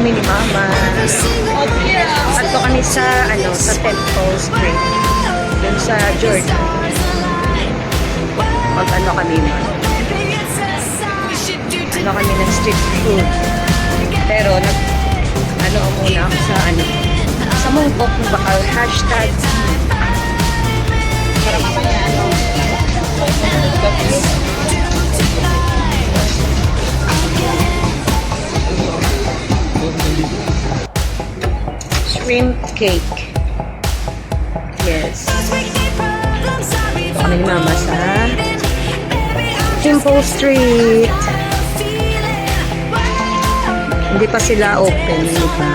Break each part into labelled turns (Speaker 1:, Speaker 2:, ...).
Speaker 1: kami ni Mama. Tatlo kami sa, sa Temple Street. Dun sa Jordan. Kami, kami ng street food. Pero, muna ako sa mungkok, baka hashtag. Para mamaya, shrimp cake. Yes. Ito kami ni Mama sa Temple Street. Hindi pa sila open, di ba?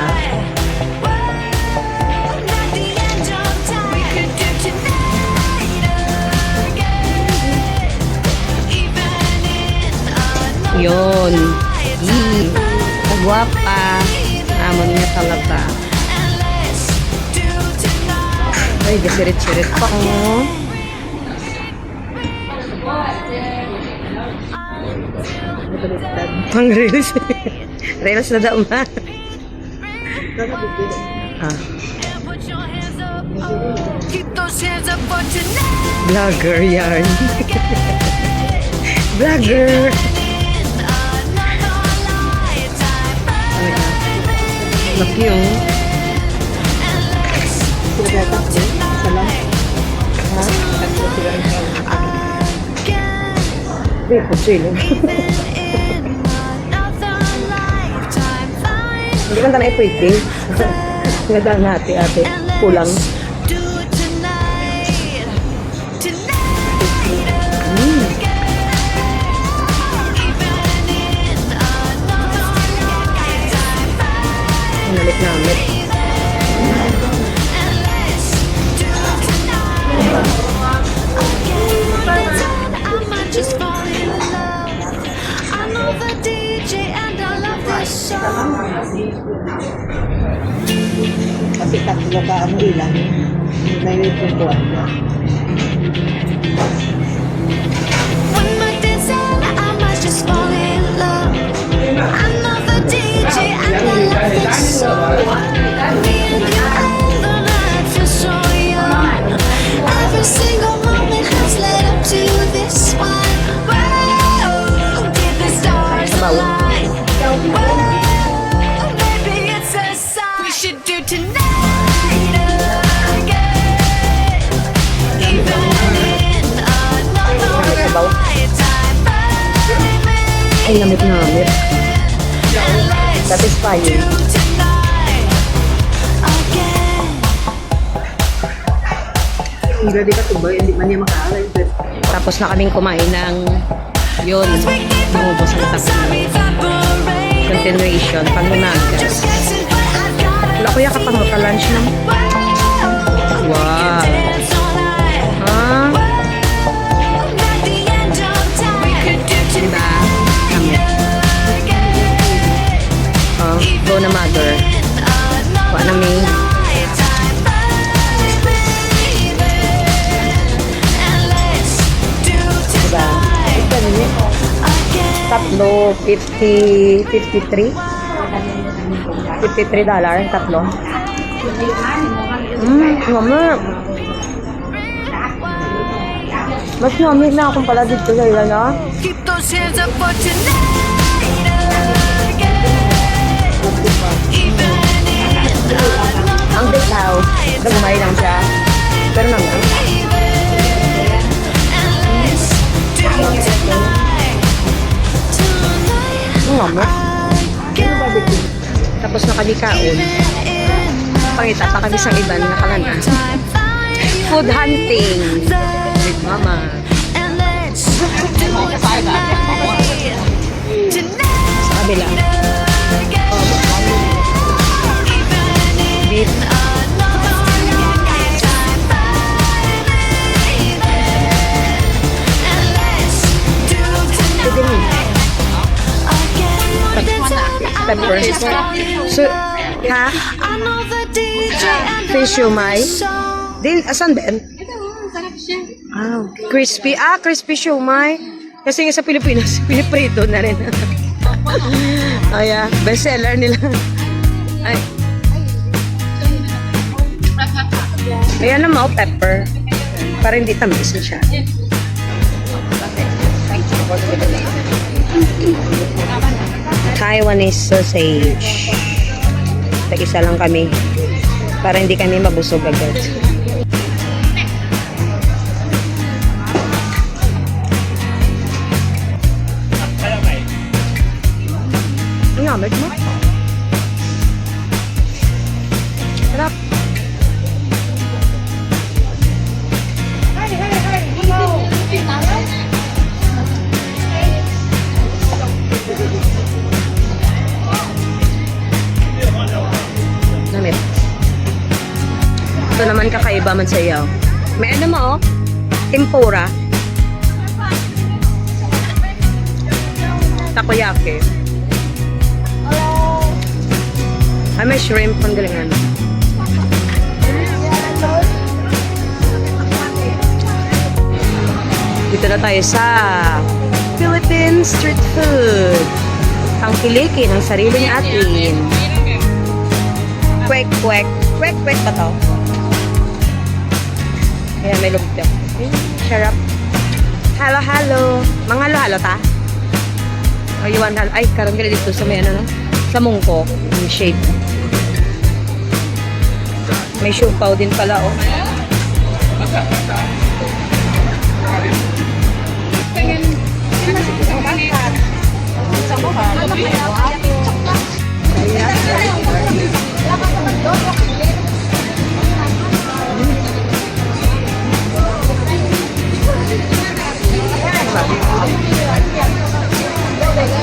Speaker 1: Yun. Nagwapa. Amon niya talaga. Ay, gasirit-sirit pa ko. Pang reels. Reels na daw ma. Vlogger yan. Vlogger. Laki yung. Hindi, kutsilo. Hindi man tanay pwede. Ngadang natin ate. Pulang. Namit.
Speaker 2: Kasi tatlo ka ang ilang. May tutuan mo.
Speaker 1: Ay, namit. Satisfying.
Speaker 2: Hindi ka tubay, hindi man niya makaalay.
Speaker 1: Tapos na kaming kumain ng yun. Nangubos ang tapos. Continuation, pang-umagas. Wala ko yaka pang maka-lunch na. Wow. Ah. Diba? Go na mother. Kuha na may. Diba? Tatlo, 53. $53, tatlo. Mama. Mas namit na akong pala dito sa ilan, ha?
Speaker 3: Keep those hands up for tonight.
Speaker 1: Ang big house. Nagumay lang siya. Pero naman. Ang naman. Tapos nakalikaon. Pangita pa kami sa iban nakalana. Food hunting. With Mama. Sa kabila. Beef. Pepper. So, ha? Fish siomai. Asan Ben? Ah, crispy. Ah, crispy siomai. Kasi nga sa Pilipinas, piniprito na rin. Oh yeah, best seller nila. Ay. Ayan naman, pepper. Para hindi tamis na siya. Taiwanese sausage. Tag-isa lang kami. Para hindi kami mabusog agad. Ang yamit mo. Sarap. Namit. Ito naman kakaiba man sa iyo. May ano mo, oh? Tempura. Takoyaki. Ay, may shrimp. Ang galingan. Dito na tayo sa Philippine street food. Ang kiliki ng sarili natin. Kwek, kwek. Kwek, kwek ba to? Ayan, may lumpia. Sarap. Halo, halo. Mga halo-halo ta? O, you want halo? Ay, karoon ka dito sa may ano, no? Sa mungko. Yung shade. May siupaw din pala, oh.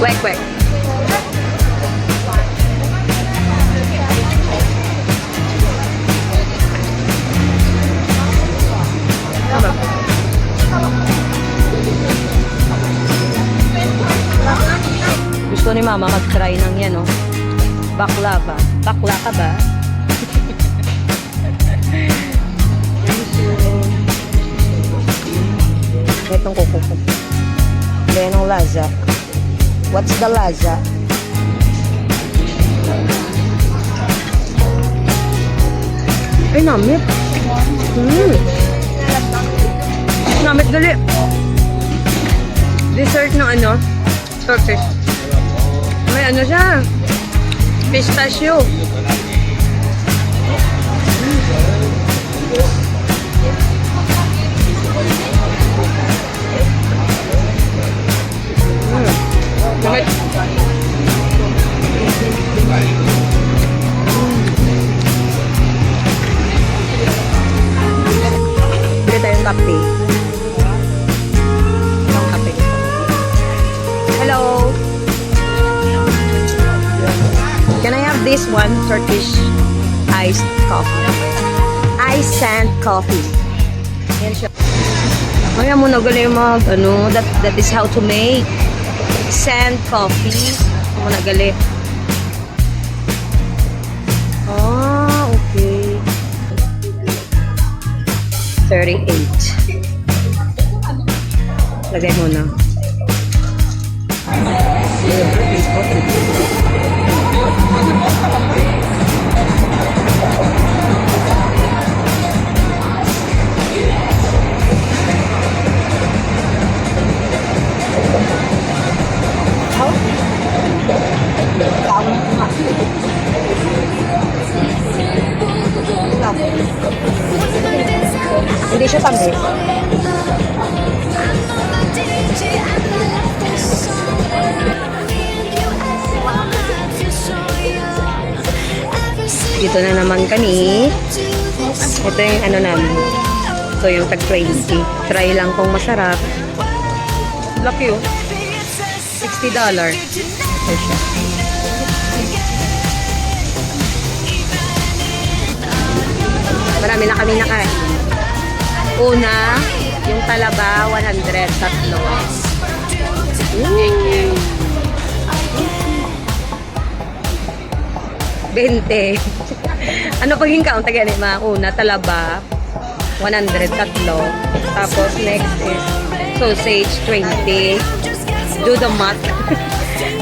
Speaker 1: Kwek, kwek. Gusto ni Mama mag-try ng yan, oh. Baklava. Bakla ka ba? Itong kukuko. Then ang laza. What's the laza? Ay, namit. Namit gali. Dessert ng ano? Turkish. May ano siya? Pistachio. Namit. Bili tayong kape. Ang kape. Hello. Can I have this one Turkish iced coffee? Iced sand coffee. Yan siya. Kaya mo nagaling mag, ano, that is how to make sand coffee. Mo nagali. Ah, okay. 38. Lagay mo na. Hindi siya tamis. Dito na naman kami. Ito yung ano namin. Ito yung tag-20. Try lang kung masarap. Laki oh. $60. Ito siya. Marami na kami nakain. Una, yung talaba, 100, tatlo. Ooh. 20. Ano pag yung count again, mga una, talaba, 100, tatlo. Tapos next is sausage, 20. Do the math.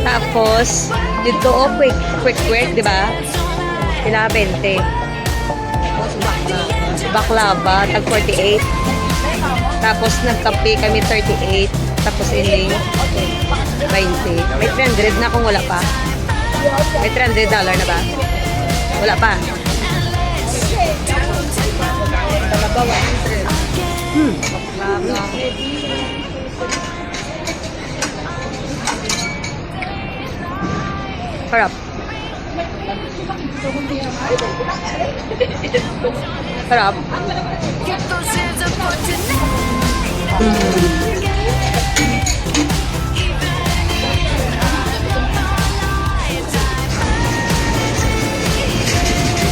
Speaker 1: Tapos, dito, oh, quick, di ba? Sila 20. Baklava, tag 48. Tapos nagkape kami 38. Tapos ini 20. May 300 na kung wala pa. May $300 na ba? Wala pa. Sarap. Sarap.
Speaker 3: Get those hands up for tonight.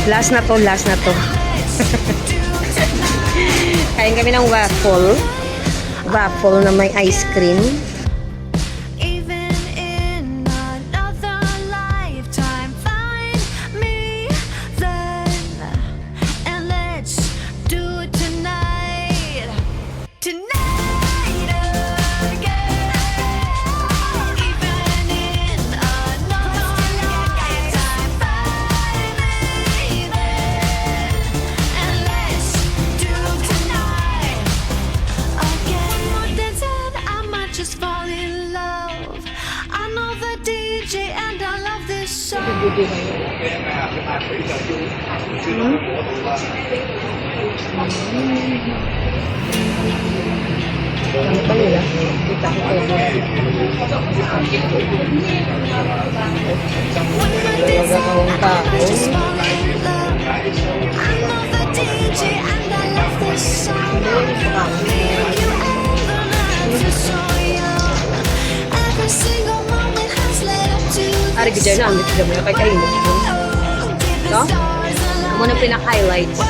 Speaker 1: Last na to, last na to. Kain kami ng waffle. Waffle na may ice cream.
Speaker 3: Even in another lifetime, find me then, and let's do it tonight. Tonight again. Even in another lifetime, find me then, and let's do tonight again. More than said, I might just fall in love. I know the DJ and I love this song.
Speaker 1: Ano pa nila? Kita ko kayo. Talaga akong tao.
Speaker 3: Just fall in love. I know the DJ and I love this song. You ever learn to so young? Every single moment has led up to
Speaker 1: Ari,
Speaker 3: this
Speaker 1: gidya na. Ang gitya mo. Kaya kayo.
Speaker 3: song. Give the
Speaker 1: No?
Speaker 3: stars a
Speaker 1: Amo na pinaka-highlights.